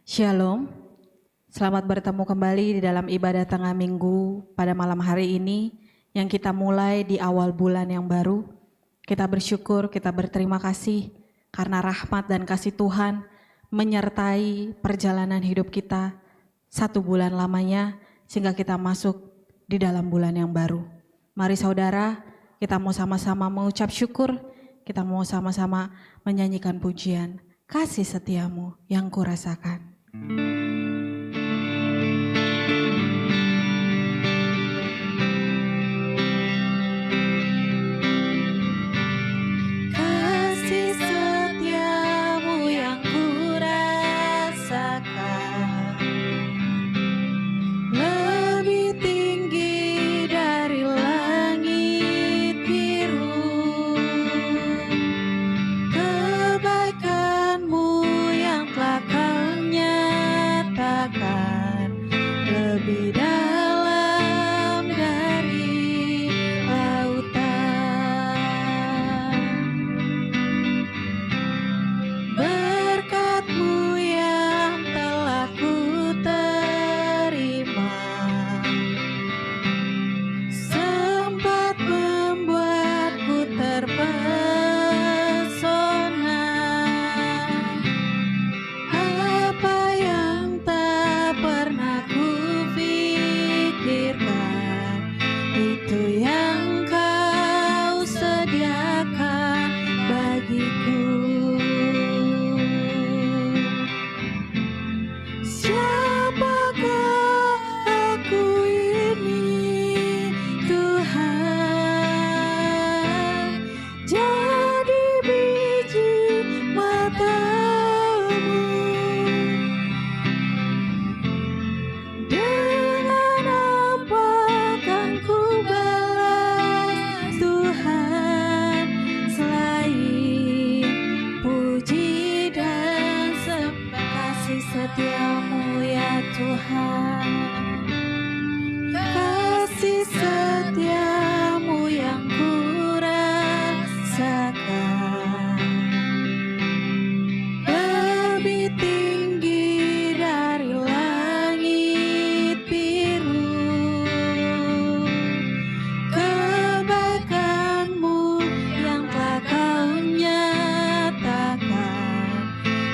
Shalom, selamat bertemu kembali di dalam ibadah tengah minggu pada malam hari ini yang kita mulai di awal bulan yang baru. Kita bersyukur, kita berterima kasih karena rahmat dan kasih Tuhan menyertai perjalanan hidup kita 1 bulan lamanya sehingga kita masuk di dalam bulan yang baru. Mari saudara, kita mau sama-sama mengucap syukur, kita mau sama-sama menyanyikan pujian. Kasih setiamu yang kurasakan. Kasih setiamu yang kurasakan lebih tinggi dari langit biru. Kebaikanmu yang telah kau nyatakan lebih dalam dari lautan. Berkat-Mu yang telah ku terima sempat membuatku terpesona. Apa yang tak pernah ku pikirkan, itu yang kau sediakan bagiku. Siapakah aku ini, Tuhan? Jadi biji mata-Mu. Dengan apa kan ku balas, Tuhan, selain puji dan kasih setiamu ya Tuhan. Kasih setiamu yang kurasakan lebih tinggi dari langit biru. Kebaikan-Mu yang telah kau nyatakan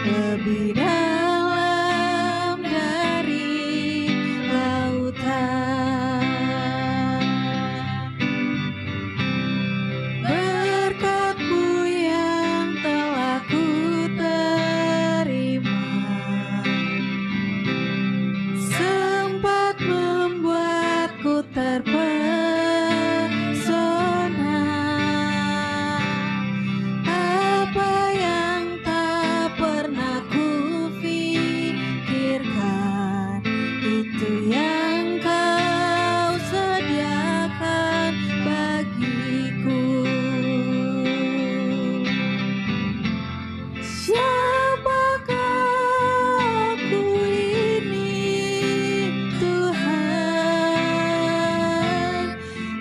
lebih dalam dari lautan. Berkat-Mu yang telah ku terima sempat membuatku terpesona. Apa yang tak pernah ku pikirkan, itu yang kau sediakan bagiku. Siapakah aku ini, Tuhan?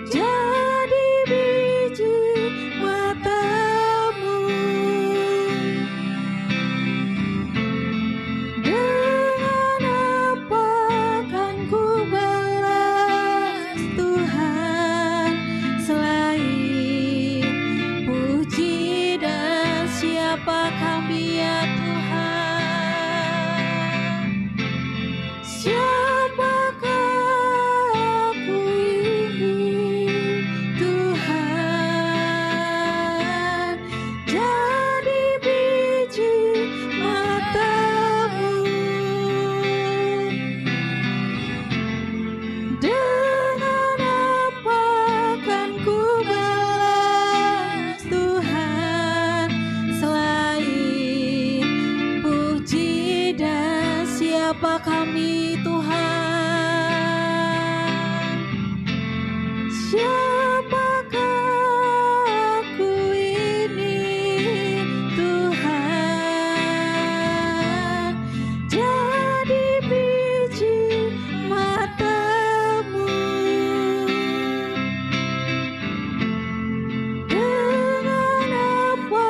Jadi biji mata-Mu. Dengan apa kan ku balas, Tuhan, selain puji dan siapa kami ya Tuhan? Siapakah aku ini, Tuhan? Jadi biji mata-Mu. Dengan apa kan ku balas, Tuhan, selain puji dan siapa kami Tuhan? Siapakah aku ini, Tuhan? Jadi biji mata-Mu. Dengan apa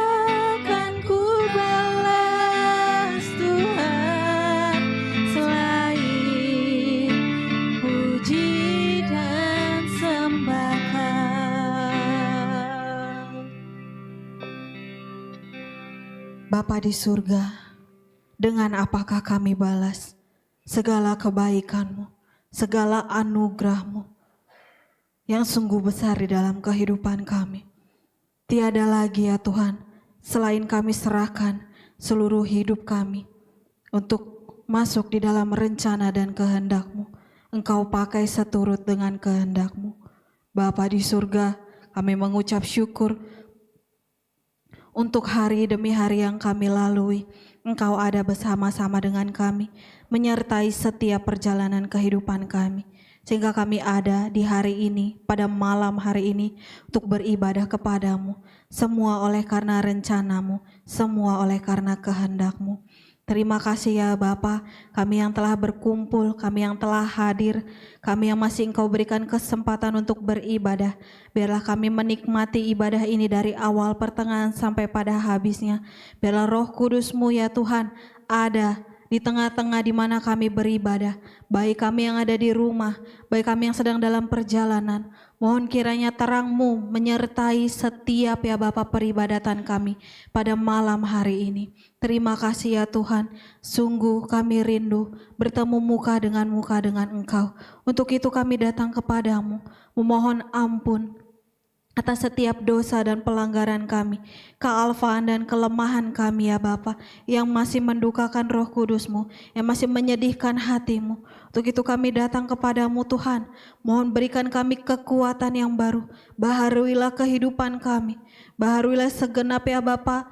kan ku balas, Tuhan, Bapa di surga, dengan apakah kami balas segala kebaikan-Mu, segala anugerah-Mu yang sungguh besar di dalam kehidupan kami. Tiada lagi ya Tuhan, selain kami serahkan seluruh hidup kami untuk masuk di dalam rencana dan kehendak-Mu. Engkau pakai seturut dengan kehendak-Mu. Bapa di surga, kami mengucap syukur untuk hari demi hari yang kami lalui. Engkau ada bersama-sama dengan kami, menyertai setiap perjalanan kehidupan kami. Sehingga kami ada di hari ini, pada malam hari ini, untuk beribadah kepadamu. Semua oleh karena rencana-Mu, semua oleh karena kehendak-Mu. Terima kasih ya Bapa, kami yang telah berkumpul, kami yang telah hadir, kami yang masih Engkau berikan kesempatan untuk beribadah. Biarlah kami menikmati ibadah ini dari awal pertengahan sampai pada habisnya. Biarlah Roh Kudus-Mu ya Tuhan ada di tengah-tengah di mana kami beribadah, baik kami yang ada di rumah, baik kami yang sedang dalam perjalanan. Mohon kiranya terang-Mu menyertai setiap ya Bapa peribadatan kami pada malam hari ini. Terima kasih ya Tuhan, sungguh kami rindu bertemu muka dengan Engkau. Untuk itu kami datang kepadamu, memohon ampun atas setiap dosa dan pelanggaran kami, kealfaan dan kelemahan kami ya Bapa, yang masih mendukakan Roh Kudus-Mu, yang masih menyedihkan hati-Mu. Untuk itu kami datang kepadamu Tuhan, mohon berikan kami kekuatan yang baru, baharuilah kehidupan kami, baharuilah segenap ya Bapa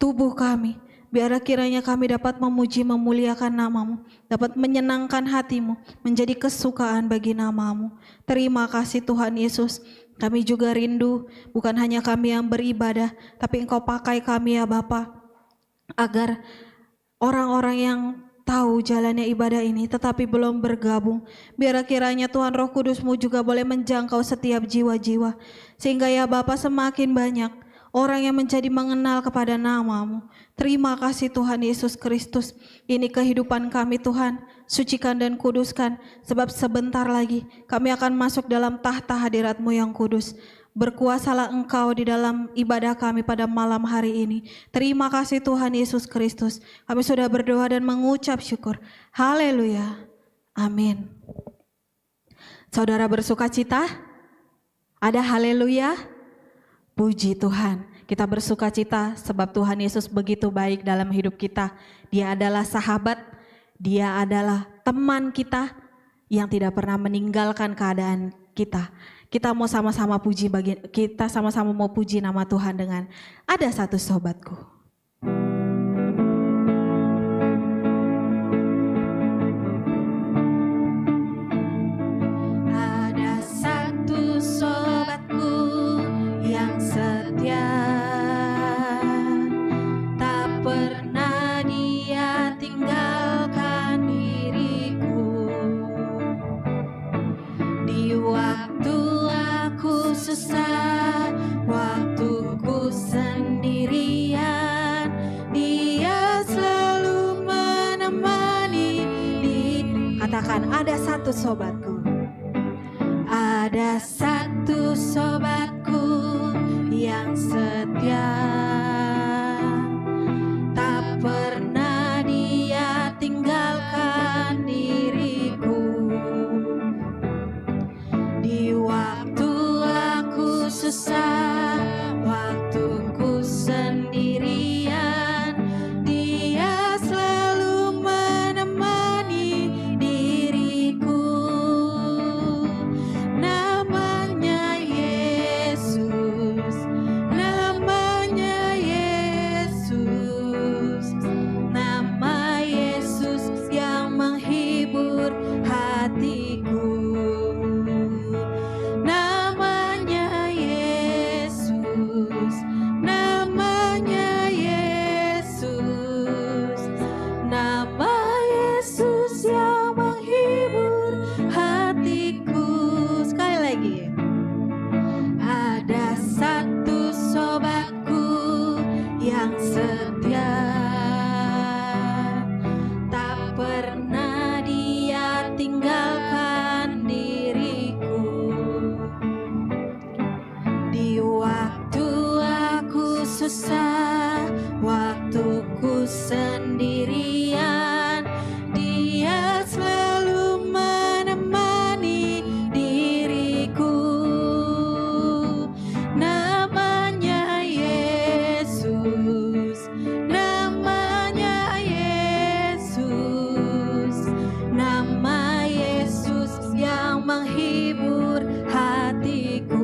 tubuh kami. Biarlah kiranya kami dapat memuji memuliakan nama-Mu, dapat menyenangkan hati-Mu, menjadi kesukaan bagi nama-Mu. Terima kasih Tuhan Yesus. Kami juga rindu, bukan hanya kami yang beribadah, tapi Engkau pakai kami ya Bapa, agar orang-orang yang tahu jalannya ibadah ini tetapi belum bergabung, biarlah kiranya Tuhan Roh Kudus-Mu juga boleh menjangkau setiap jiwa-jiwa, sehingga ya Bapa semakin banyak orang yang menjadi mengenal kepada nama-Mu. Terima kasih Tuhan Yesus Kristus. Ini kehidupan kami Tuhan, sucikan dan kuduskan, sebab sebentar lagi kami akan masuk dalam tahta hadirat-Mu yang kudus. Berkuasalah Engkau di dalam ibadah kami pada malam hari ini. Terima kasih Tuhan Yesus Kristus. Kami sudah berdoa dan mengucap syukur. Haleluya. Amin. Saudara bersuka cita? Ada haleluya? Puji Tuhan. Kita bersuka cita sebab Tuhan Yesus begitu baik dalam hidup kita. Dia adalah sahabat, Dia adalah teman kita yang tidak pernah meninggalkan keadaan kita. Kita mau sama-sama puji nama Tuhan dengan ada satu sobatku. Ada satu sobatku yang setia, tak pernah dia tinggalkan diriku. Di waktu aku susah, waktuku sendirian, dia selalu menemani. Katakan ada satu sobatku. Ada satu sobatku yang setia, tak pernah dia tinggalkan diriku. Di waktu aku susah, waktuku sendirian, dia selalu menemani diriku. Namanya Yesus, namanya sendirian, Dia selalu menemani diriku. Namanya Yesus, namanya Yesus, nama Yesus yang menghibur hatiku.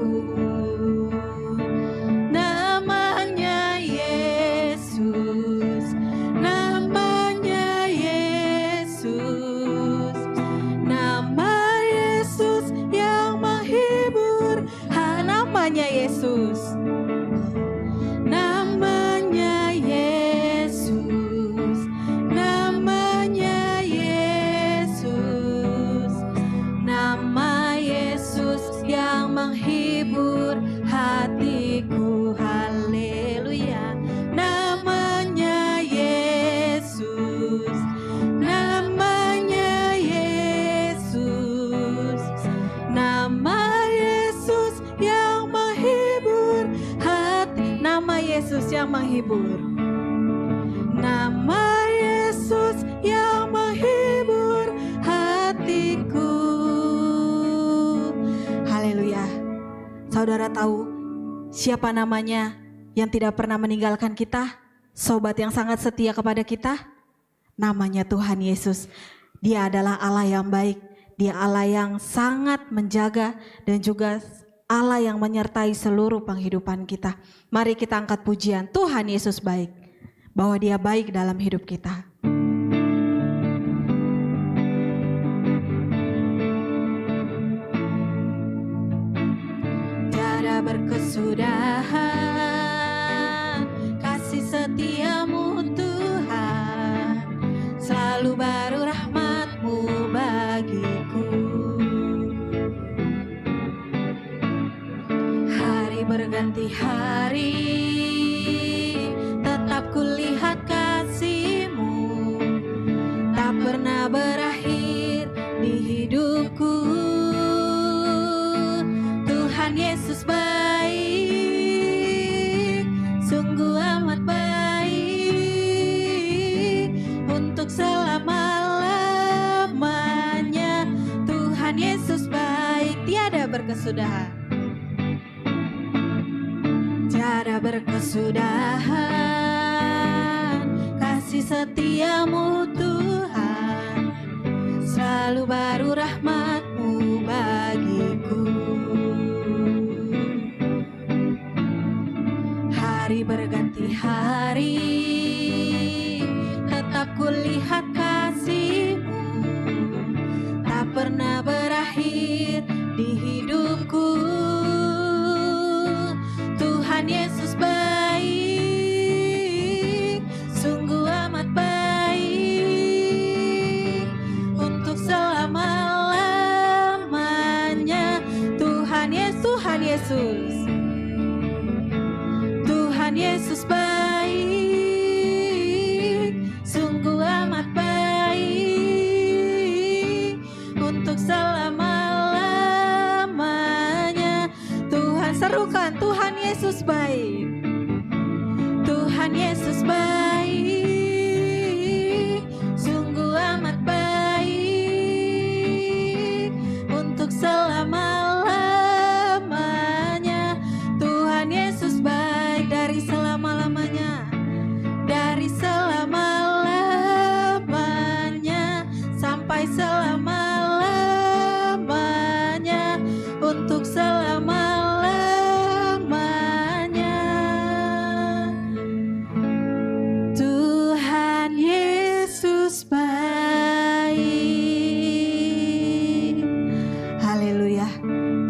Namanya Yesus, namanya Yesus, nama Yesus yang menghibur. Namanya Yesus, namanya Yesus, namanya Yesus, nama Yesus yang menghibur hatiku. Haleluya. Namanya Yesus, namanya Yesus, nama Yesus yang menghibur hati. Nama Yesus yang menghibur, nama Yesus yang menghibur hatiku. Haleluya. Saudara tahu siapa namanya yang tidak pernah meninggalkan kita? Sobat yang sangat setia kepada kita? Namanya Tuhan Yesus. Dia adalah Allah yang baik. Dia Allah yang sangat menjaga dan juga Allah yang menyertai seluruh penghidupan kita. Mari kita angkat pujian, Tuhan Yesus baik. Bahwa Dia baik dalam hidup kita. Tiada berkesudahan kasih setiamu Tuhan, selalu baru rahmat-Mu bagiku. Hari berganti hari, tetap kulihat kasih-Mu, tak pernah berakhir di hidupku. Tuhan Yesus baik, sungguh amat baik, untuk selama-lamanya. Tuhan Yesus baik, tiada berkesudahan, tiada berkesudahan kasih setiamu Tuhan, selalu baru rahmat-Mu bagiku. Hari berganti hari, tetap kulihat kasih-Mu, tak pernah berakhir di hidupku. Tuhan Yesus baik, sungguh amat baik, untuk selama-lamanya. Tuhan Yesus, Tuhan Yesus, Tuhan Yesus baik, sungguh amat baik, untuk selama-lamanya. Tuhan, serukan, Tuhan Yesus baik, Tuhan Yesus baik, sungguh amat baik, untuk selama-lamanya. Tuhan Yesus baik dari selama-lamanya, dari selama-lamanya sampai selama-lamanya, untuk selama-lamanya. Tuhan Yesus baik. Haleluya.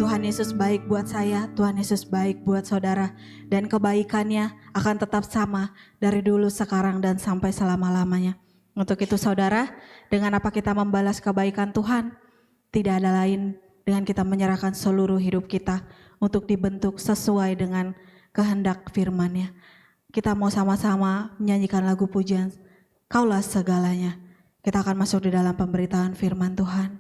Tuhan Yesus baik buat saya, Tuhan Yesus baik buat saudara, dan kebaikannya akan tetap sama dari dulu, sekarang, dan sampai selama-lamanya. Untuk itu saudara, dengan apa kita membalas kebaikan Tuhan? Tidak ada lain dengan kita menyerahkan seluruh hidup kita untuk dibentuk sesuai dengan kehendak firman-Nya. Kita mau sama-sama menyanyikan lagu pujian, Kaulah Segalanya. Kita akan masuk di dalam pemberitaan firman Tuhan.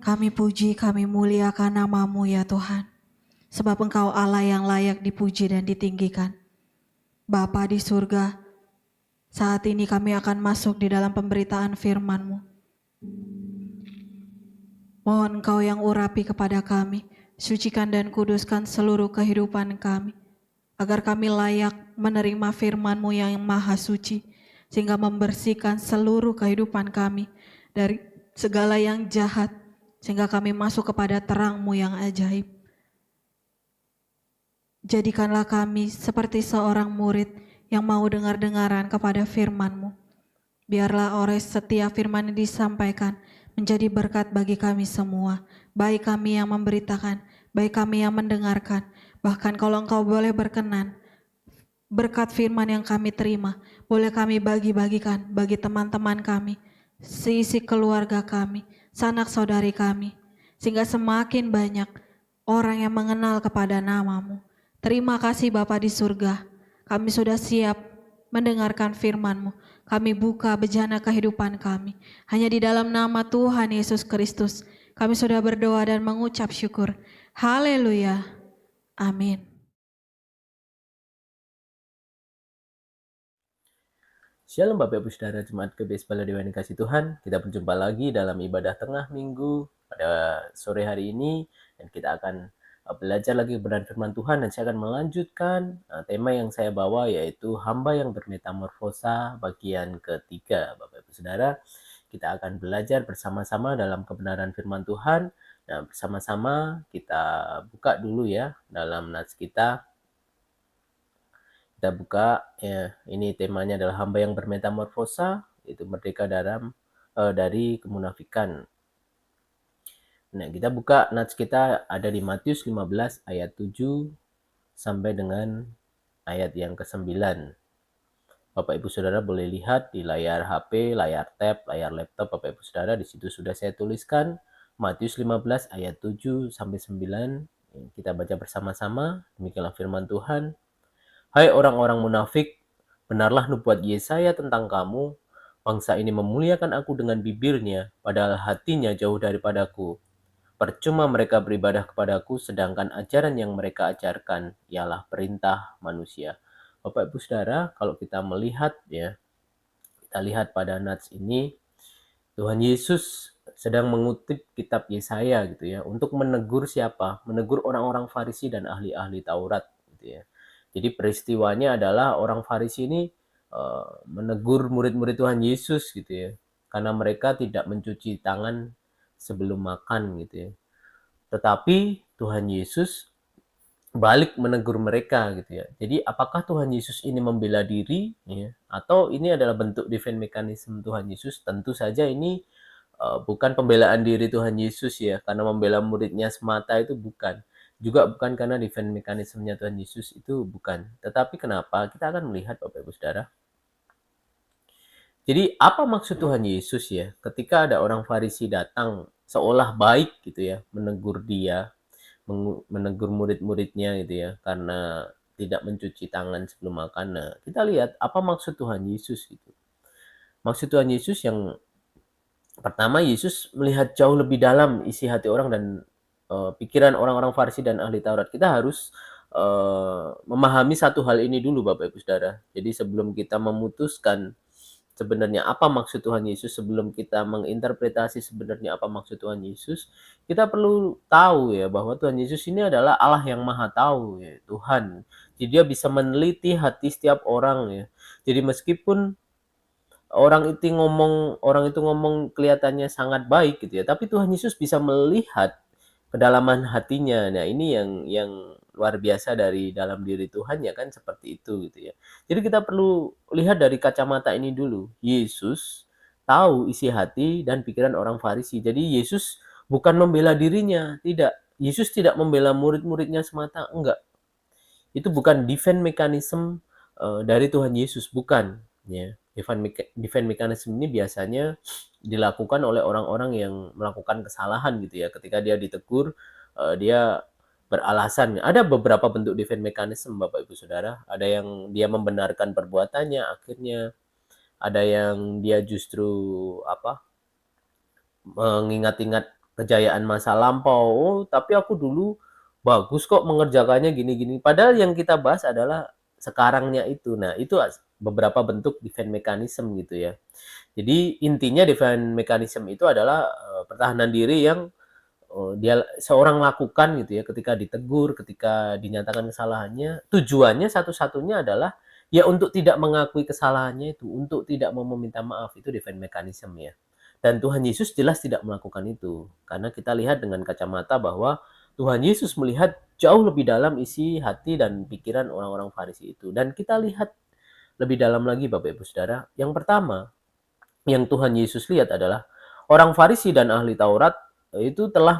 Kami puji, kami muliakan nama-Mu ya Tuhan. Sebab Engkau Allah yang layak dipuji dan ditinggikan. Bapa di surga, saat ini kami akan masuk di dalam pemberitaan firman-Mu. Mohon Engkau yang urapi kepada kami, sucikan dan kuduskan seluruh kehidupan kami, agar kami layak menerima firman-Mu yang maha suci, sehingga membersihkan seluruh kehidupan kami dari segala yang jahat, sehingga kami masuk kepada terang-Mu yang ajaib. Jadikanlah kami seperti seorang murid yang mau dengar-dengaran kepada firman-Mu. Biarlah oleh setiap firman yang disampaikan menjadi berkat bagi kami semua, baik kami yang memberitakan, baik kami yang mendengarkan. Bahkan kalau Engkau boleh berkenan, berkat firman yang kami terima, boleh kami bagi-bagikan bagi teman-teman kami, seisi keluarga kami, sanak saudari kami, sehingga semakin banyak orang yang mengenal kepada nama-Mu. Terima kasih Bapa di surga, kami sudah siap mendengarkan firman-Mu. Kami buka bejana kehidupan kami. Hanya di dalam nama Tuhan Yesus Kristus, kami sudah berdoa dan mengucap syukur. Haleluya. Amin. Shalom Bapak Ibu Saudara Jemaat GBS Baladewa yang dikasih Tuhan. Kita berjumpa lagi dalam ibadah tengah minggu pada sore hari ini. Dan kita akan belajar lagi kebenaran firman Tuhan. Dan saya akan melanjutkan tema yang saya bawa, yaitu hamba yang bermetamorfosa bagian ketiga. Bapak Ibu Saudara, kita akan belajar bersama-sama dalam kebenaran firman Tuhan. Nah, bersama-sama kita buka dulu ya dalam nats kita. Kita buka ya, ini temanya adalah hamba yang bermetamorfosa, itu merdeka dari kemunafikan. Nah, kita buka nats kita ada di Matius 15 ayat 7 sampai dengan ayat yang ke-9. Bapak Ibu Saudara boleh lihat di layar HP, layar tab, layar laptop Bapak Ibu Saudara, di situ sudah saya tuliskan Matius 15 ayat 7 sampai 9. Kita baca bersama-sama. Demikianlah firman Tuhan. Hai orang-orang munafik, benarlah nubuat Yesaya tentang kamu. Bangsa ini memuliakan aku dengan bibirnya, padahal hatinya jauh daripadaku. Percuma mereka beribadah kepadaku, sedangkan ajaran yang mereka ajarkan ialah perintah manusia. Bapak Ibu Saudara, kalau kita melihat ya, kita lihat pada nats ini, Tuhan Yesus sedang mengutip kitab Yesaya gitu ya, untuk menegur siapa? Menegur orang-orang Farisi dan ahli-ahli Taurat gitu ya. Jadi peristiwanya adalah orang Farisi ini menegur murid-murid Tuhan Yesus gitu ya, karena mereka tidak mencuci tangan sebelum makan gitu ya. Tetapi Tuhan Yesus balik menegur mereka gitu ya. Jadi apakah Tuhan Yesus ini membela diri ya, atau ini adalah bentuk defense mechanism Tuhan Yesus? Tentu saja ini bukan pembelaan diri Tuhan Yesus ya, karena membela muridnya semata itu bukan. Juga bukan karena defense mekanismenya Tuhan Yesus, itu bukan. Tetapi kenapa? Kita akan melihat Bapak Ibu Saudara. Jadi apa maksud Tuhan Yesus ya, ketika ada orang Farisi datang seolah baik gitu ya, menegur dia, menegur murid-muridnya gitu ya, karena tidak mencuci tangan sebelum makan. Nah, kita lihat apa maksud Tuhan Yesus gitu. Maksud Tuhan Yesus yang pertama, Yesus melihat jauh lebih dalam isi hati orang dan pikiran orang-orang Farisi dan ahli Taurat. Kita harus memahami satu hal ini dulu Bapak Ibu Saudara. Jadi sebelum kita memutuskan sebenarnya apa maksud Tuhan Yesus, sebelum kita menginterpretasi sebenarnya apa maksud Tuhan Yesus, kita perlu tahu ya bahwa Tuhan Yesus ini adalah Allah yang Maha Tahu ya, Tuhan. Jadi Dia bisa meneliti hati setiap orang ya. Jadi meskipun orang itu ngomong kelihatannya sangat baik gitu ya, tapi Tuhan Yesus bisa melihat kedalaman hatinya. Nah, ini yang luar biasa dari dalam diri Tuhan ya kan, seperti itu gitu ya. Jadi kita perlu lihat dari kacamata ini dulu. Yesus tahu isi hati dan pikiran orang Farisi. Jadi Yesus bukan membela dirinya, tidak. Yesus tidak membela murid-muridnya semata, enggak. Itu bukan defense mechanism dari Tuhan Yesus, bukan ya. Defense mechanism ini biasanya dilakukan oleh orang-orang yang melakukan kesalahan gitu ya. Ketika dia ditegur, dia beralasan. Ada beberapa bentuk defense mechanism Bapak Ibu Saudara. Ada yang dia membenarkan perbuatannya akhirnya, ada yang dia justru mengingat-ingat kejayaan masa lampau. Oh, tapi aku dulu bagus kok mengerjakannya gini-gini. Padahal yang kita bahas adalah sekarangnya itu. Nah, itu beberapa bentuk defense mechanism gitu ya. Jadi intinya defense mechanism itu adalah pertahanan diri yang dia seorang lakukan gitu ya ketika ditegur, ketika dinyatakan kesalahannya. Tujuannya satu-satunya adalah ya untuk tidak mengakui kesalahannya itu, untuk tidak mau meminta maaf. Itu defense mechanism ya. Dan Tuhan Yesus jelas tidak melakukan itu. Karena kita lihat dengan kacamata bahwa Tuhan Yesus melihat jauh lebih dalam isi hati dan pikiran orang-orang Farisi itu. Dan kita lihat lebih dalam lagi Bapak Ibu Saudara. Yang pertama, yang Tuhan Yesus lihat adalah orang Farisi dan ahli Taurat itu telah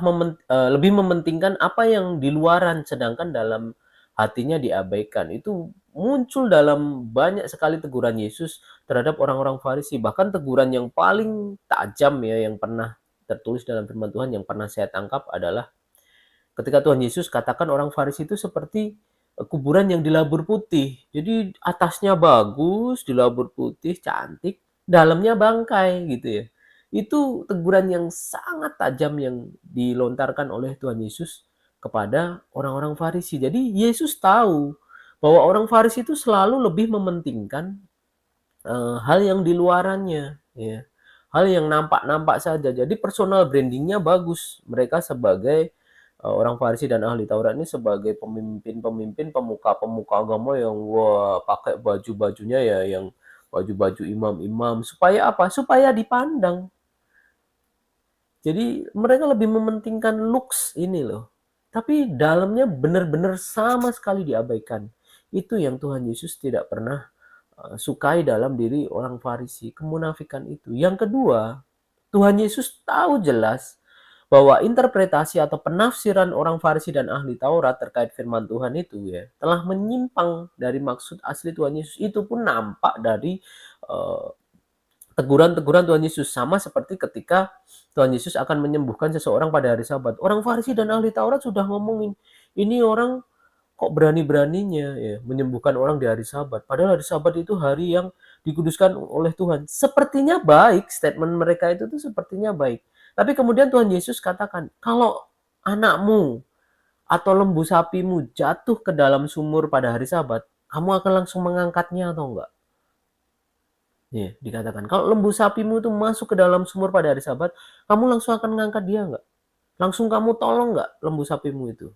lebih mementingkan apa yang di luaran, sedangkan dalam hatinya diabaikan. Itu muncul dalam banyak sekali teguran Yesus terhadap orang-orang Farisi. Bahkan teguran yang paling tajam ya yang pernah tertulis dalam firman Tuhan yang pernah saya tangkap adalah ketika Tuhan Yesus katakan orang Farisi itu seperti kuburan yang dilabur putih. Jadi atasnya bagus, dilabur putih, cantik, dalamnya bangkai gitu ya. Itu teguran yang sangat tajam yang dilontarkan oleh Tuhan Yesus kepada orang-orang Farisi. Jadi Yesus tahu bahwa orang Farisi itu selalu lebih mementingkan hal yang di luarannya, ya. Hal yang nampak-nampak saja. Jadi personal brandingnya bagus. Mereka sebagai orang Farisi dan ahli Taurat ini sebagai pemimpin-pemimpin, pemuka-pemuka agama yang wah pakai baju-bajunya ya yang baju-baju imam-imam supaya apa? Supaya dipandang. Jadi mereka lebih mementingkan looks ini loh. Tapi dalamnya benar-benar sama sekali diabaikan. Itu yang Tuhan Yesus tidak pernah sukai dalam diri orang Farisi, kemunafikan itu. Yang kedua, Tuhan Yesus tahu jelas bahwa interpretasi atau penafsiran orang Farisi dan ahli Taurat terkait firman Tuhan itu ya telah menyimpang dari maksud asli Tuhan Yesus. Itu pun nampak dari teguran-teguran Tuhan Yesus, sama seperti ketika Tuhan Yesus akan menyembuhkan seseorang pada hari Sabat. Orang Farisi dan ahli Taurat sudah ngomongin, ini orang kok berani-beraninya ya menyembuhkan orang di hari Sabat. Padahal hari Sabat itu hari yang dikuduskan oleh Tuhan. Sepertinya baik, statement mereka itu tuh sepertinya baik. Tapi kemudian Tuhan Yesus katakan, kalau anakmu atau lembu sapimu jatuh ke dalam sumur pada hari Sabat, kamu akan langsung mengangkatnya atau enggak? Ya, dikatakan, kalau lembu sapimu itu masuk ke dalam sumur pada hari Sabat, kamu langsung akan mengangkat dia enggak? Langsung kamu tolong enggak lembu sapimu itu?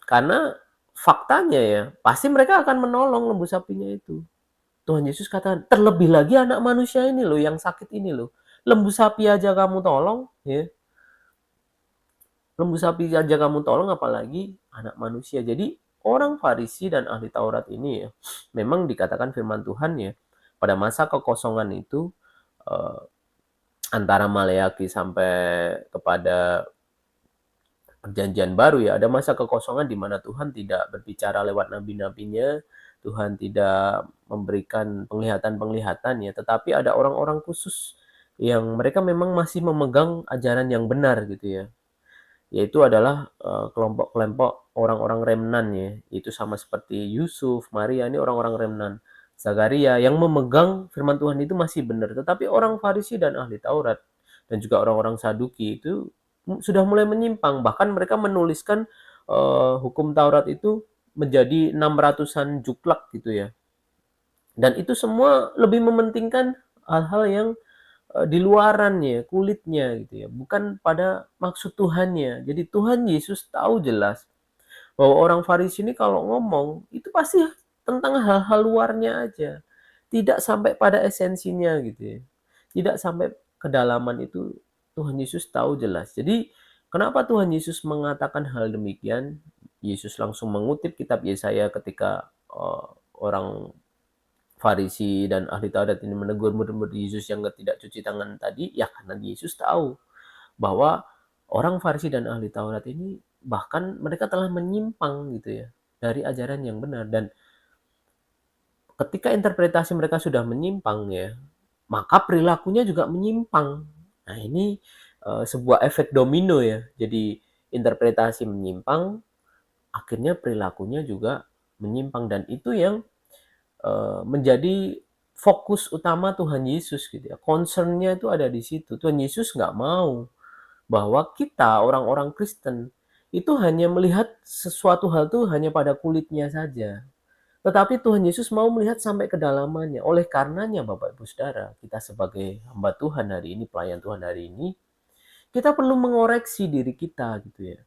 Karena faktanya ya, pasti mereka akan menolong lembu sapinya itu. Tuhan Yesus katakan, terlebih lagi anak manusia ini loh, yang sakit ini loh. Lembu sapi aja kamu tolong, ya. Lembu sapi aja kamu tolong, apalagi anak manusia. Jadi orang Farisi dan ahli Taurat ini ya, memang dikatakan firman Tuhan ya, pada masa kekosongan itu, antara Maleaki sampai kepada Perjanjian Baru ya, ada masa kekosongan di mana Tuhan tidak berbicara lewat nabi-nabinya, Tuhan tidak memberikan penglihatan-penglihatan ya, tetapi ada orang-orang khusus yang mereka memang masih memegang ajaran yang benar gitu ya. Yaitu adalah kelompok-kelompok orang-orang remnan ya, itu sama seperti Yusuf, Maria, ini orang-orang remnan. Zakaria yang memegang firman Tuhan itu masih benar, tetapi orang Farisi dan ahli Taurat dan juga orang-orang Saduki itu sudah mulai menyimpang. Bahkan mereka menuliskan hukum Taurat itu menjadi 600-an juklak gitu ya. Dan itu semua lebih mementingkan hal-hal yang di luarannya, kulitnya gitu ya, bukan pada maksud Tuhannya. Jadi Tuhan Yesus tahu jelas bahwa orang Farisi ini kalau ngomong itu pasti tentang hal-hal luarnya aja, tidak sampai pada esensinya gitu ya, tidak sampai kedalaman itu. Tuhan Yesus tahu jelas. Jadi kenapa Tuhan Yesus mengatakan hal demikian? Yesus langsung mengutip kitab Yesaya ketika orang Farisi dan ahli Taurat ini menegur murid-murid Yesus yang tidak cuci tangan tadi, ya karena Yesus tahu bahwa orang Farisi dan ahli Taurat ini bahkan mereka telah menyimpang gitu ya dari ajaran yang benar. Dan ketika interpretasi mereka sudah menyimpang ya, maka perilakunya juga menyimpang. Nah ini sebuah efek domino ya. Jadi interpretasi menyimpang, akhirnya perilakunya juga menyimpang, dan itu yang menjadi fokus utama Tuhan Yesus gitu ya. Concern-nya itu ada di situ. Tuhan Yesus nggak mau bahwa kita orang-orang Kristen itu hanya melihat sesuatu hal itu hanya pada kulitnya saja. Tetapi Tuhan Yesus mau melihat sampai kedalamannya. Oleh karenanya Bapak Ibu Saudara, kita sebagai hamba Tuhan hari ini, pelayan Tuhan hari ini, kita perlu mengoreksi diri kita gitu ya.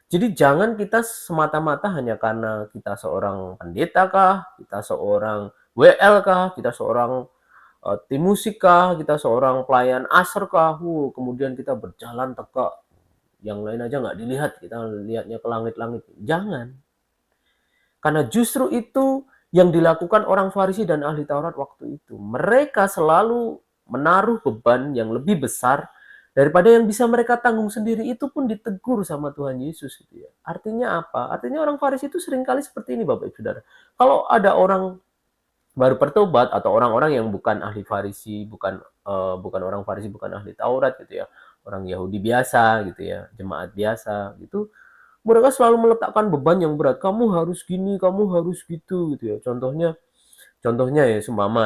Jadi jangan kita semata-mata hanya karena kita seorang pendeta kah, kita seorang WL kah, kita seorang tim musik kah, kita seorang pelayan asar kah, kemudian kita berjalan tegak, yang lain aja nggak dilihat, kita lihatnya ke langit-langit. Jangan. Karena justru itu yang dilakukan orang Farisi dan ahli Taurat waktu itu. Mereka selalu menaruh beban yang lebih besar daripada yang bisa mereka tanggung sendiri. Itu pun ditegur sama Tuhan Yesus gitu ya. Artinya apa? Artinya orang Farisi itu seringkali seperti ini Bapak Ibu Saudara. Kalau ada orang baru bertobat atau orang-orang yang bukan ahli Farisi, bukan orang Farisi, bukan ahli Taurat gitu ya, orang Yahudi biasa gitu ya, jemaat biasa gitu, mereka selalu meletakkan beban yang berat. Kamu harus gini, kamu harus gitu gitu ya. Contohnya ya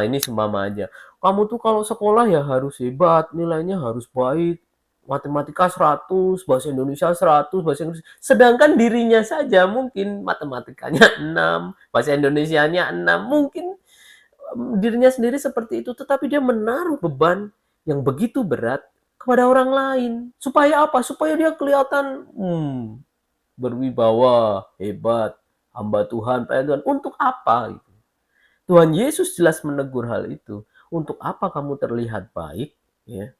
ini seumpama aja. Kamu tuh kalau sekolah ya harus hebat, nilainya harus baik, matematika 100, bahasa Indonesia 100, bahasa Inggris. Sedangkan dirinya saja mungkin matematikanya 6, bahasa Indonesianya 6, mungkin dirinya sendiri seperti itu, tetapi dia menaruh beban yang begitu berat kepada orang lain. Supaya apa? Supaya dia kelihatan berwibawa, hebat, hamba Tuhan, pelayan Tuhan. Untuk apa? Gitu. Tuhan Yesus jelas menegur hal itu. Untuk apa kamu terlihat baik, ya,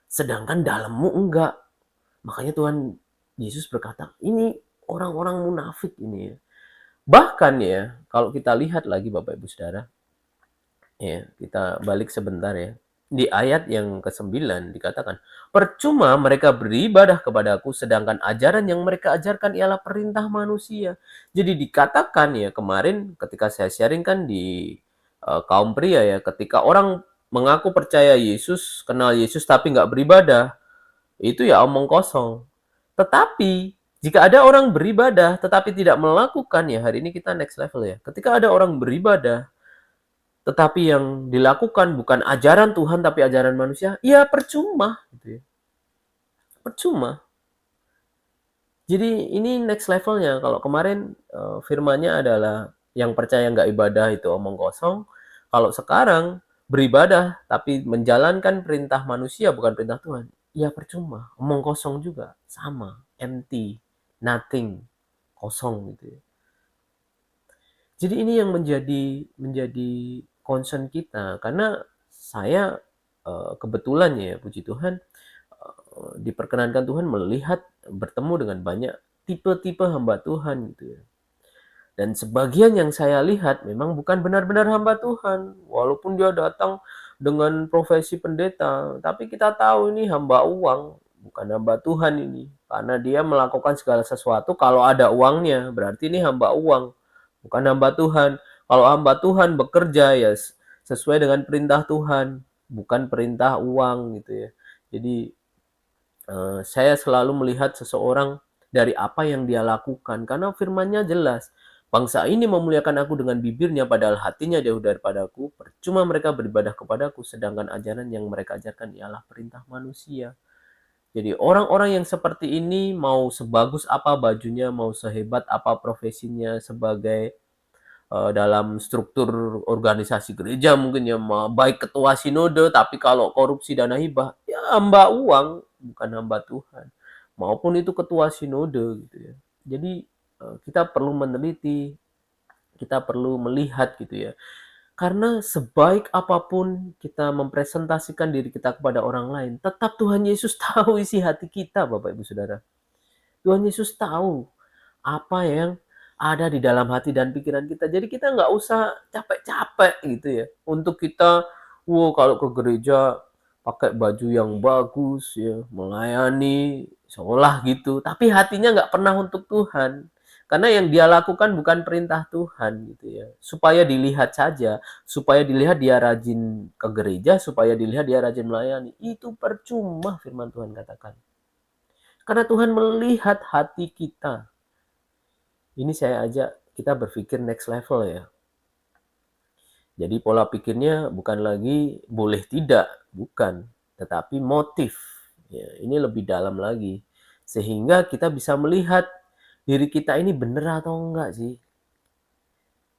sedangkan dalammu enggak? Makanya Tuhan Yesus berkata, ini orang-orang munafik ini ya. Bahkan ya, kalau kita lihat lagi Bapak Ibu Saudara, ya, kita balik sebentar ya. Di ayat yang ke-9 dikatakan, percuma mereka beribadah kepadaku, sedangkan ajaran yang mereka ajarkan ialah perintah manusia. Jadi dikatakan ya, kemarin ketika saya sharingkan di kaum pria ya, ketika orang mengaku percaya Yesus, kenal Yesus tapi nggak beribadah, itu ya omong kosong. Tetapi jika ada orang beribadah tetapi tidak melakukan, ya hari ini kita next level ya. Ketika ada orang beribadah tetapi yang dilakukan bukan ajaran Tuhan tapi ajaran manusia, ya percuma gitu ya. Percuma. Jadi ini next levelnya. Kalau kemarin firmannya adalah yang percaya nggak ibadah itu omong kosong. Kalau sekarang beribadah tapi menjalankan perintah manusia bukan perintah Tuhan, ya percuma. Omong kosong juga, sama, empty, nothing, kosong gitu ya. Jadi ini yang menjadi concern kita, karena saya kebetulan ya puji Tuhan diperkenankan Tuhan melihat bertemu dengan banyak tipe-tipe hamba Tuhan gitu ya. Dan sebagian yang saya lihat memang bukan benar-benar hamba Tuhan, walaupun dia datang dengan profesi pendeta, tapi kita tahu ini hamba uang, bukan hamba Tuhan ini. Karena dia melakukan segala sesuatu kalau ada uangnya, berarti ini hamba uang, bukan hamba Tuhan. Kalau hamba Tuhan bekerja ya sesuai dengan perintah Tuhan, bukan perintah uang gitu ya. Jadi saya selalu melihat seseorang dari apa yang dia lakukan, karena firman-Nya jelas. Bangsa ini memuliakan aku dengan bibirnya, padahal hatinya jauh daripadaku. Percuma mereka beribadah kepadaku, sedangkan ajaran yang mereka ajarkan ialah perintah manusia. Jadi orang-orang yang seperti ini, mau sebagus apa bajunya, mau sehebat apa profesinya sebagai dalam struktur organisasi gereja mungkin ya, baik ketua sinode, tapi kalau korupsi dana hibah, ya hamba uang, bukan hamba Tuhan. Maupun itu ketua sinode gitu ya. Jadi kita perlu meneliti, kita perlu melihat gitu ya. Karena sebaik apapun kita mempresentasikan diri kita kepada orang lain, tetap Tuhan Yesus tahu isi hati kita Bapak Ibu Saudara. Tuhan Yesus tahu apa yang ada di dalam hati dan pikiran kita. Jadi kita nggak usah capek-capek gitu ya. Untuk kita, kalau ke gereja pakai baju yang bagus ya, melayani seolah gitu. Tapi hatinya nggak pernah untuk Tuhan. Karena yang dia lakukan bukan perintah Tuhan gitu ya. Supaya dilihat saja, supaya dilihat dia rajin ke gereja, supaya dilihat dia rajin melayani. Itu percuma firman Tuhan katakan. Karena Tuhan melihat hati kita. Ini saya ajak kita berpikir next level ya. Jadi pola pikirnya bukan lagi boleh tidak, bukan, tetapi motif. Ya, ini lebih dalam lagi. Sehingga kita bisa melihat diri kita ini benar atau enggak sih?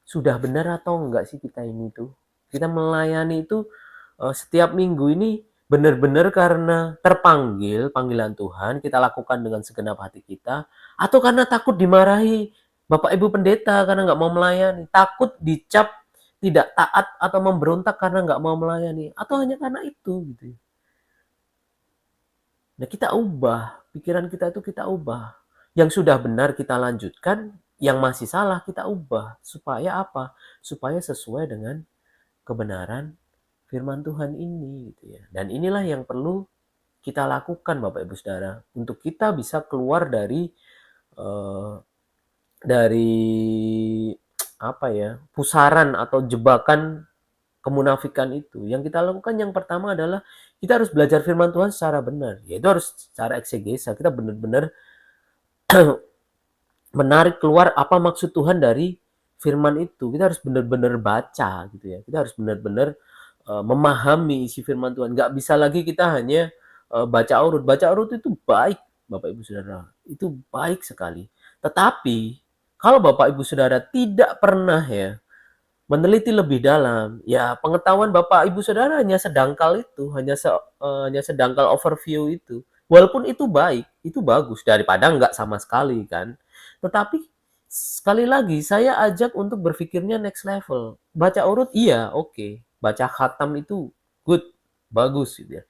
Sudah benar atau enggak sih kita ini tuh? Kita melayani itu setiap minggu ini benar-benar karena terpanggil, panggilan Tuhan, kita lakukan dengan segenap hati kita, atau karena takut dimarahi Bapak Ibu Pendeta karena nggak mau melayani, takut dicap tidak taat atau memberontak karena nggak mau melayani, atau hanya karena itu gitu. Nah kita ubah, pikiran kita itu kita ubah. Yang sudah benar kita lanjutkan, yang masih salah kita ubah. Supaya apa? Supaya sesuai dengan kebenaran firman Tuhan ini gitu ya. Dan inilah yang perlu kita lakukan Bapak Ibu Saudara untuk kita bisa keluar uh, dari apa ya, pusaran atau jebakan kemunafikan itu. Yang kita lakukan yang pertama adalah kita harus belajar firman Tuhan secara benar. Yaitu harus secara eksegesa. Kita benar-benar menarik keluar apa maksud Tuhan dari firman itu. Kita harus benar-benar baca gitu ya. Kita harus benar-benar memahami isi firman Tuhan. Nggak bisa lagi kita hanya baca urut. Baca urut itu baik, Bapak Ibu Saudara. Itu baik sekali. Tetapi kalau Bapak Ibu Saudara tidak pernah ya meneliti lebih dalam, ya pengetahuan Bapak Ibu Saudara hanya sedangkal itu, hanya sedangkal overview itu. Walaupun itu baik, itu bagus daripada enggak sama sekali kan. Tetapi sekali lagi saya ajak untuk berpikirnya next level. Baca urut iya, oke. Baca khatam itu good, bagus gitu ya.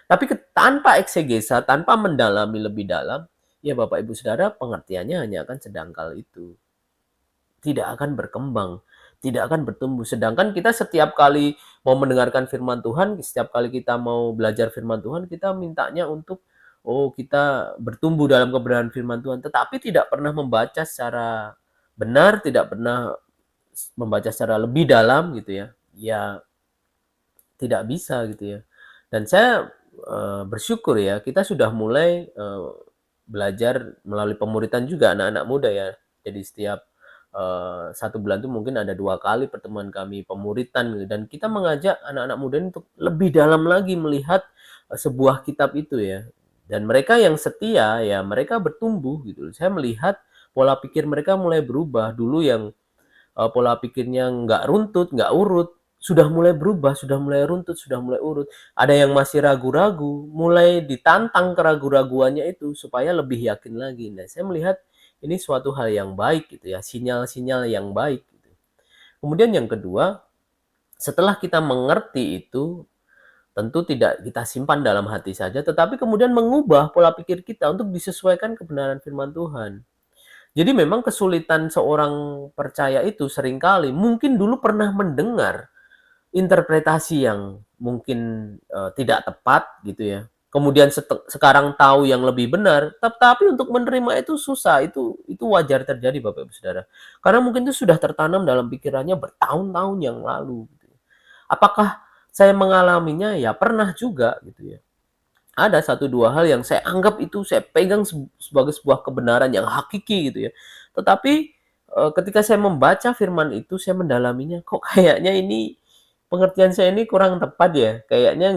Tapi tanpa eksegesa, tanpa mendalami lebih dalam, ya Bapak Ibu Saudara pengertiannya hanya akan sedangkal itu. Tidak akan berkembang, tidak akan bertumbuh. Sedangkan kita setiap kali mau mendengarkan firman Tuhan, setiap kali kita mau belajar firman Tuhan, kita mintanya untuk kita bertumbuh dalam kebenaran firman Tuhan, tetapi tidak pernah membaca secara benar, tidak pernah membaca secara lebih dalam gitu ya. Ya tidak bisa gitu ya. Dan saya bersyukur ya, kita sudah mulai belajar melalui pemuritan juga anak-anak muda ya. Jadi setiap 1 bulan itu mungkin ada 2 kali pertemuan kami pemuritan gitu. Dan kita mengajak anak-anak muda ini untuk lebih dalam lagi melihat sebuah kitab itu ya. Dan mereka yang setia ya mereka bertumbuh gitu. Saya melihat pola pikir mereka mulai berubah. Dulu yang pola pikirnya nggak runtut, nggak urut, sudah mulai berubah, sudah mulai runtut, sudah mulai urut. Ada yang masih ragu-ragu, mulai ditantang keraguan-raguannya itu supaya lebih yakin lagi. Nah, saya melihat ini suatu hal yang baik gitu ya, sinyal-sinyal yang baik gitu. Kemudian yang kedua, setelah kita mengerti itu, tentu tidak kita simpan dalam hati saja, tetapi kemudian mengubah pola pikir kita untuk disesuaikan kebenaran firman Tuhan. Jadi memang kesulitan seorang percaya itu seringkali mungkin dulu pernah mendengar interpretasi yang mungkin tidak tepat gitu ya. Kemudian sekarang tahu yang lebih benar, tetapi untuk menerima itu susah. Itu wajar terjadi Bapak Ibu Saudara. Karena mungkin itu sudah tertanam dalam pikirannya bertahun-tahun yang lalu gitu ya. Apakah saya mengalaminya? Ya pernah juga gitu ya. Ada 1-2 hal yang saya anggap itu saya pegang sebagai sebuah kebenaran yang hakiki gitu ya. Tetapi ketika saya membaca firman itu, saya mendalaminya, kok kayaknya ini pengertian saya ini kurang tepat ya. Kayaknya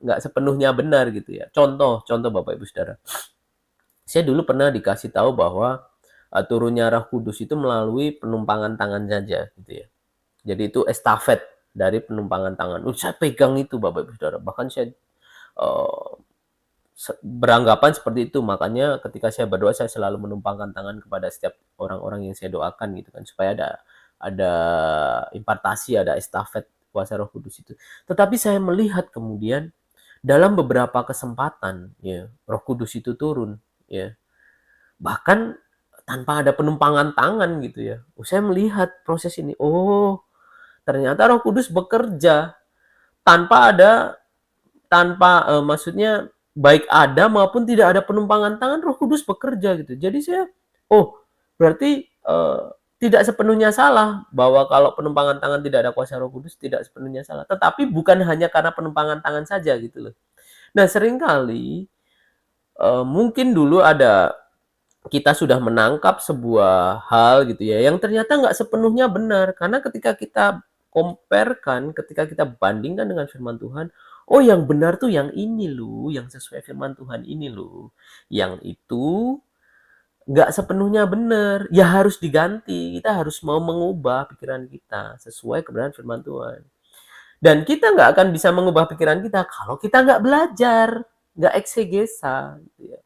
nggak sepenuhnya benar gitu ya. Contoh Bapak Ibu Saudara. Saya dulu pernah dikasih tahu bahwa turunnya Roh Kudus itu melalui penumpangan tangan saja gitu ya. Jadi itu estafet dari penumpangan tangan. Saya pegang itu Bapak Ibu Saudara. Bahkan saya uh, beranggapan seperti itu. Makanya ketika saya berdoa saya selalu menumpangkan tangan kepada setiap orang-orang yang saya doakan gitu kan supaya ada impartasi, ada estafet kuasa Roh Kudus itu. Tetapi saya melihat kemudian dalam beberapa kesempatan ya Roh Kudus itu turun ya. Bahkan tanpa ada penumpangan tangan gitu ya. Saya melihat proses ini. Oh, ternyata Roh Kudus bekerja tanpa maksudnya baik ada maupun tidak ada penumpangan tangan, Roh Kudus bekerja gitu. Jadi saya berarti tidak sepenuhnya salah bahwa kalau penumpangan tangan tidak ada kuasa Roh Kudus tidak sepenuhnya salah. Tetapi bukan hanya karena penumpangan tangan saja gitu loh. Nah, seringkali mungkin dulu kita sudah menangkap sebuah hal gitu ya yang ternyata nggak sepenuhnya benar karena ketika kita comparekan, ketika kita bandingkan dengan firman Tuhan, oh yang benar tuh yang ini loh, yang sesuai firman Tuhan ini loh. Yang itu nggak sepenuhnya benar, ya harus diganti. Kita harus mau mengubah pikiran kita sesuai kebenaran firman Tuhan. Dan kita nggak akan bisa mengubah pikiran kita kalau kita nggak belajar, nggak eksegesa. Gitu ya.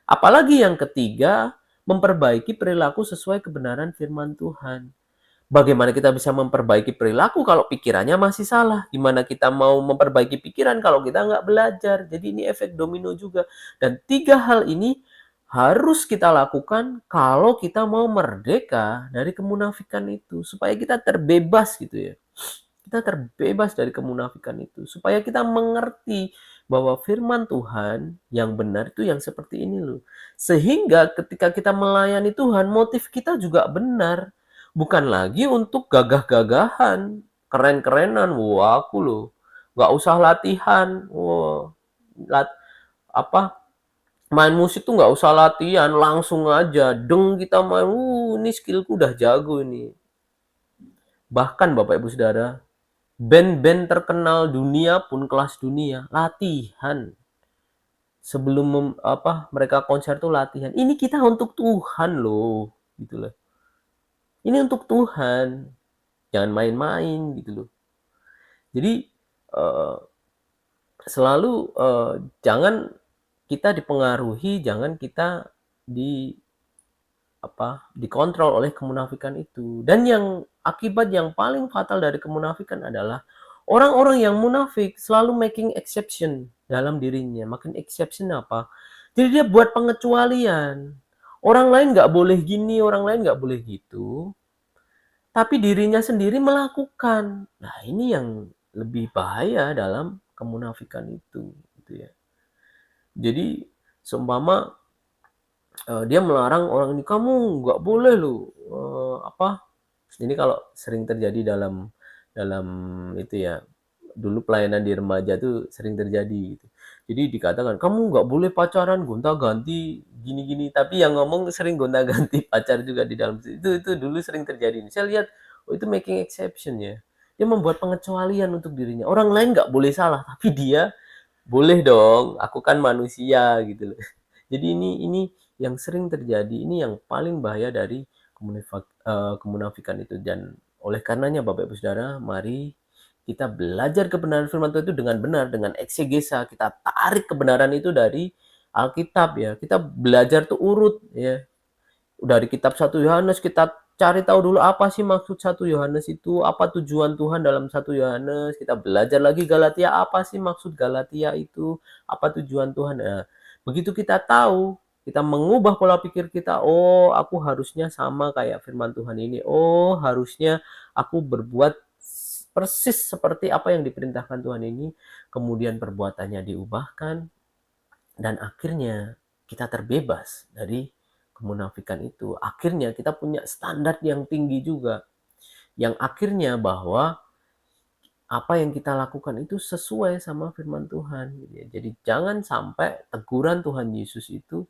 Apalagi yang ketiga, memperbaiki perilaku sesuai kebenaran firman Tuhan. Bagaimana kita bisa memperbaiki perilaku kalau pikirannya masih salah? Gimana kita mau memperbaiki pikiran kalau kita nggak belajar? Jadi ini efek domino juga. Dan 3 hal ini harus kita lakukan kalau kita mau merdeka dari kemunafikan itu. Supaya kita terbebas gitu ya. Kita terbebas dari kemunafikan itu. Supaya kita mengerti bahwa firman Tuhan yang benar itu yang seperti ini loh. Sehingga ketika kita melayani Tuhan, motif kita juga benar. Bukan lagi untuk gagah-gagahan, keren-kerenan. Wah, aku loh, nggak usah latihan. Wah, main musik tuh nggak usah latihan, langsung aja. Deng kita main, ini skillku udah jago ini. Bahkan Bapak Ibu Saudara, band-band terkenal dunia pun kelas dunia latihan sebelum mereka konser tuh latihan. Ini kita untuk Tuhan loh, gitu loh. Ini untuk Tuhan, jangan main-main gitu loh. Jadi selalu jangan kita dipengaruhi, jangan kita dikontrol oleh kemunafikan itu. Dan yang akibat yang paling fatal dari kemunafikan adalah orang-orang yang munafik selalu making exception dalam dirinya. Making exception apa? Jadi dia buat pengecualian. Orang lain nggak boleh gini, orang lain nggak boleh gitu. Tapi dirinya sendiri melakukan. Nah ini yang lebih bahaya dalam kemunafikan itu. Gitu ya. Jadi seumpama dia melarang orang ini, kamu nggak boleh loh ini kalau sering terjadi dalam itu ya, dulu pelayanan di remaja tuh sering terjadi gitu. Jadi dikatakan kamu nggak boleh pacaran gonta-ganti gini-gini, tapi yang ngomong sering gonta-ganti pacar juga di dalam itu dulu sering terjadi. Saya lihat itu making exception ya, dia membuat pengecualian untuk dirinya. Orang lain nggak boleh salah, tapi dia boleh dong, aku kan manusia gitu loh. Jadi ini yang sering terjadi, ini yang paling bahaya dari kemunafikan itu. Dan oleh karenanya Bapak Ibu Saudara, mari kita belajar kebenaran firman Tuhan itu dengan benar, dengan eksegesa. Kita tarik kebenaran itu dari Alkitab ya. Kita belajar tuh urut ya. Dari kitab 1 Yohanes kita cari tahu dulu apa sih maksud 1 Yohanes itu, apa tujuan Tuhan dalam 1 Yohanes. Kita belajar lagi Galatia, apa sih maksud Galatia itu, apa tujuan Tuhan. Nah, begitu kita tahu, kita mengubah pola pikir kita, oh aku harusnya sama kayak firman Tuhan ini, oh harusnya aku berbuat persis seperti apa yang diperintahkan Tuhan ini, kemudian perbuatannya diubahkan, dan akhirnya kita terbebas dari kemunafikan itu. Akhirnya kita punya standar yang tinggi juga, yang akhirnya bahwa apa yang kita lakukan itu sesuai sama firman Tuhan. Jadi jangan sampai teguran Tuhan Yesus itu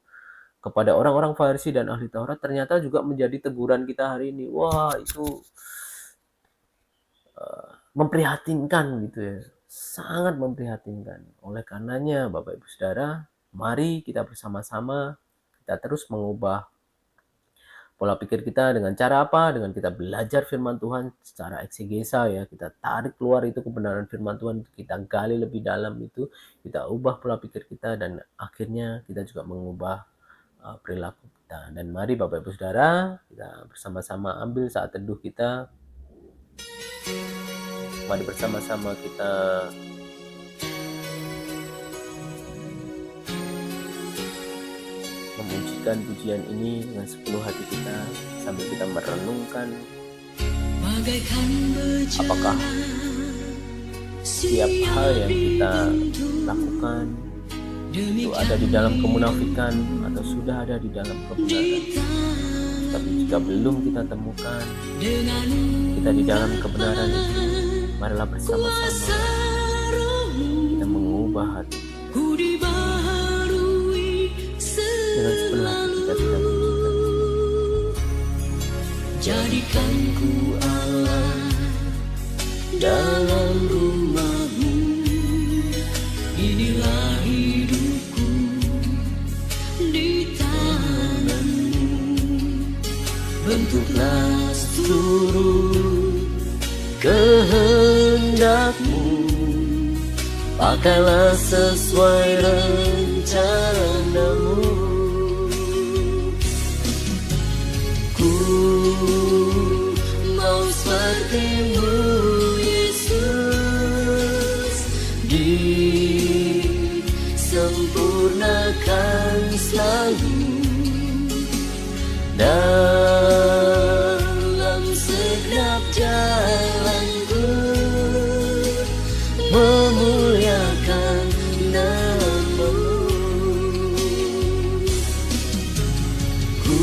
kepada orang-orang Farisi dan ahli Taurat ternyata juga menjadi teguran kita hari ini. Wah, itu memprihatinkan gitu ya, sangat memprihatinkan. Oleh karenanya Bapak Ibu Saudara, mari kita bersama-sama kita terus mengubah pola pikir kita dengan cara apa? Dengan kita belajar firman Tuhan secara eksegesa ya, kita tarik keluar itu kebenaran firman Tuhan, kita gali lebih dalam itu, kita ubah pola pikir kita, dan akhirnya kita juga mengubah perilaku kita. Dan mari Bapak Ibu Saudara, kita bersama-sama ambil saat teduh kita. Mari bersama-sama kita memujikan pujian ini dengan sepenuh hati kita sambil kita merenungkan apakah setiap hal yang kita lakukan itu ada di dalam kemunafikan atau sudah ada di dalam kebenaran. Tapi jika belum kita temukan kita di dalam kebenaran itu, marilah bersama-sama kita mengubah hati dengan sepenuh hati kita menunjukkan, jadikanku Allah dalam rumah-Mu. Inilah hidupku di tangan-Mu. Bentuklah seluruh kehendak-Mu. Pakailah sesuai rencana-Mu. Ku mau seperti-Mu, Yesus, disempurnakan selalu dalam segenap jalanku, memuliakan nama-Mu. Ku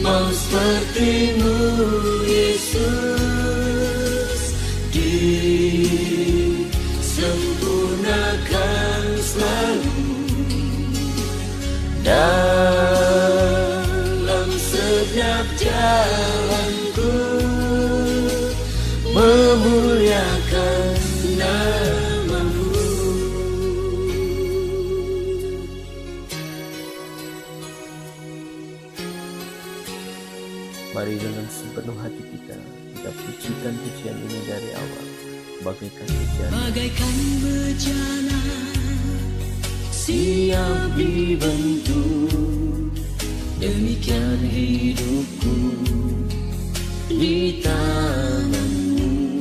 mau seperti-Mu, Yesus, disempurnakan selalu dalam segenap jalanku, memuliakan nama-Mu. Mari dengan sepenuh hati kita pujikan pujian ini dari awal, bagaikan bejana siap dibentuk. Demikian hidupku di tangan-Mu,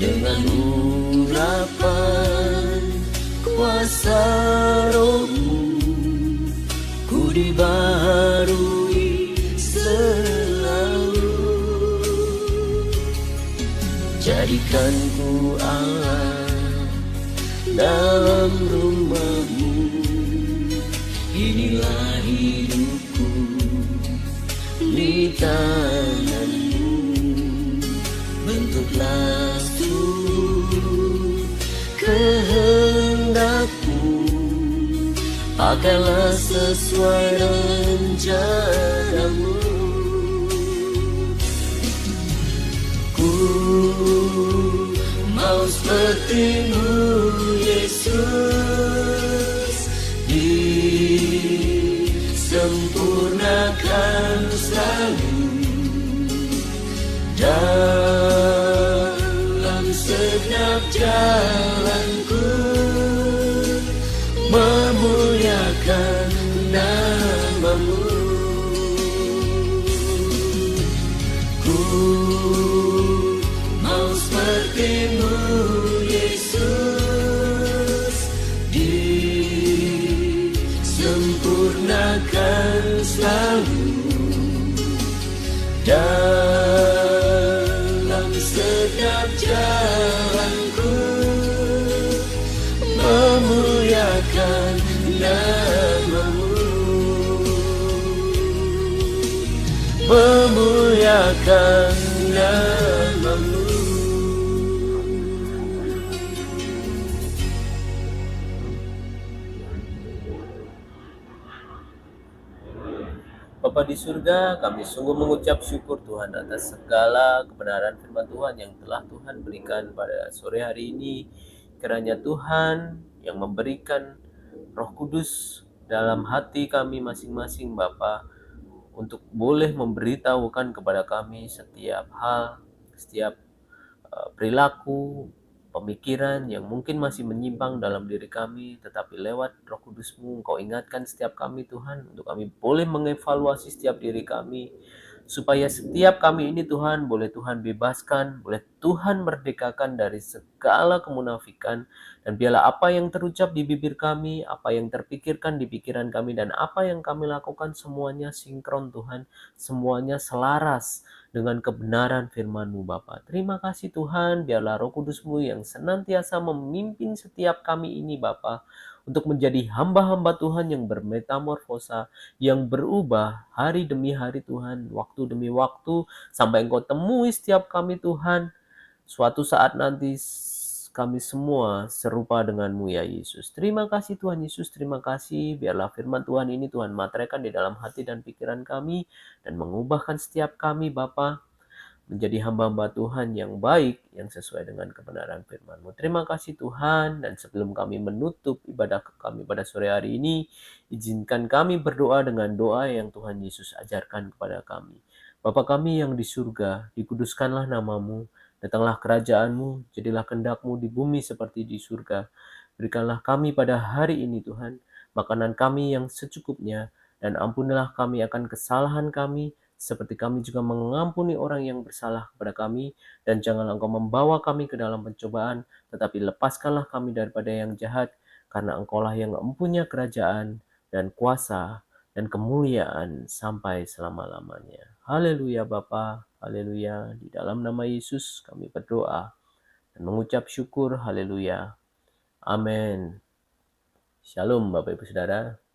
dengan urapan kuasa Roh-Mu, ku dibaharui selalu. Jadikan ku Allah dalam rumah-Mu. Inilah hidupku di tangan-Mu. Bentuklah seluruh kehendak-Mu. Pakailah sesuai rencana-Mu. Ku mau seperti-Mu, Yesus, disempurnakan selalu dalam segenap jalanku, memuliakan nama-Mu. Ku mau seperti-Mu, Yesus, disempurnakan selalu dalam segenap jalanku, memuliakan nama-Mu. Memuliakan nama-Mu. Bapa di surga, kami sungguh mengucap syukur Tuhan atas segala kebenaran firman Tuhan yang telah Tuhan berikan pada sore hari ini. Kiranya Tuhan yang memberikan Roh Kudus dalam hati kami masing-masing Bapa, untuk boleh memberitahukan kepada kami setiap hal, setiap perilaku, pemikiran yang mungkin masih menyimpang dalam diri kami, tetapi lewat Roh Kudus-Mu Engkau ingatkan setiap kami Tuhan, untuk kami boleh mengevaluasi setiap diri kami, supaya setiap kami ini Tuhan boleh Tuhan bebaskan, boleh Tuhan merdekakan dari segala kemunafikan, dan biarlah apa yang terucap di bibir kami, apa yang terpikirkan di pikiran kami, dan apa yang kami lakukan semuanya sinkron Tuhan, semuanya selaras dengan kebenaran firman-Mu Bapa. Terima kasih Tuhan, biarlah Roh Kudus-Mu yang senantiasa memimpin setiap kami ini Bapa, untuk menjadi hamba-hamba Tuhan yang bermetamorfosa, yang berubah hari demi hari Tuhan, waktu demi waktu, sampai Engkau temui setiap kami Tuhan. Suatu saat nanti kami semua serupa dengan-Mu ya Yesus. Terima kasih Tuhan Yesus, terima kasih. Biarlah firman Tuhan ini Tuhan materaikan di dalam hati dan pikiran kami, dan mengubahkan setiap kami Bapa, menjadi hamba-hamba Tuhan yang baik, yang sesuai dengan kebenaran firman-Mu. Terima kasih Tuhan, dan sebelum kami menutup ibadah kami pada sore hari ini, izinkan kami berdoa dengan doa yang Tuhan Yesus ajarkan kepada kami. Bapa kami yang di surga, dikuduskanlah nama-Mu, datanglah kerajaan-Mu, jadilah kehendak-Mu di bumi seperti di surga. Berikanlah kami pada hari ini Tuhan, makanan kami yang secukupnya, dan ampunilah kami akan kesalahan kami, seperti kami juga mengampuni orang yang bersalah kepada kami, dan janganlah Engkau membawa kami ke dalam pencobaan, tetapi lepaskanlah kami daripada yang jahat, karena Engkaulah yang mempunyai kerajaan dan kuasa dan kemuliaan sampai selama-lamanya. Haleluya Bapa, haleluya. Di dalam nama Yesus kami berdoa dan mengucap syukur, haleluya. Amin. Shalom Bapak Ibu Saudara.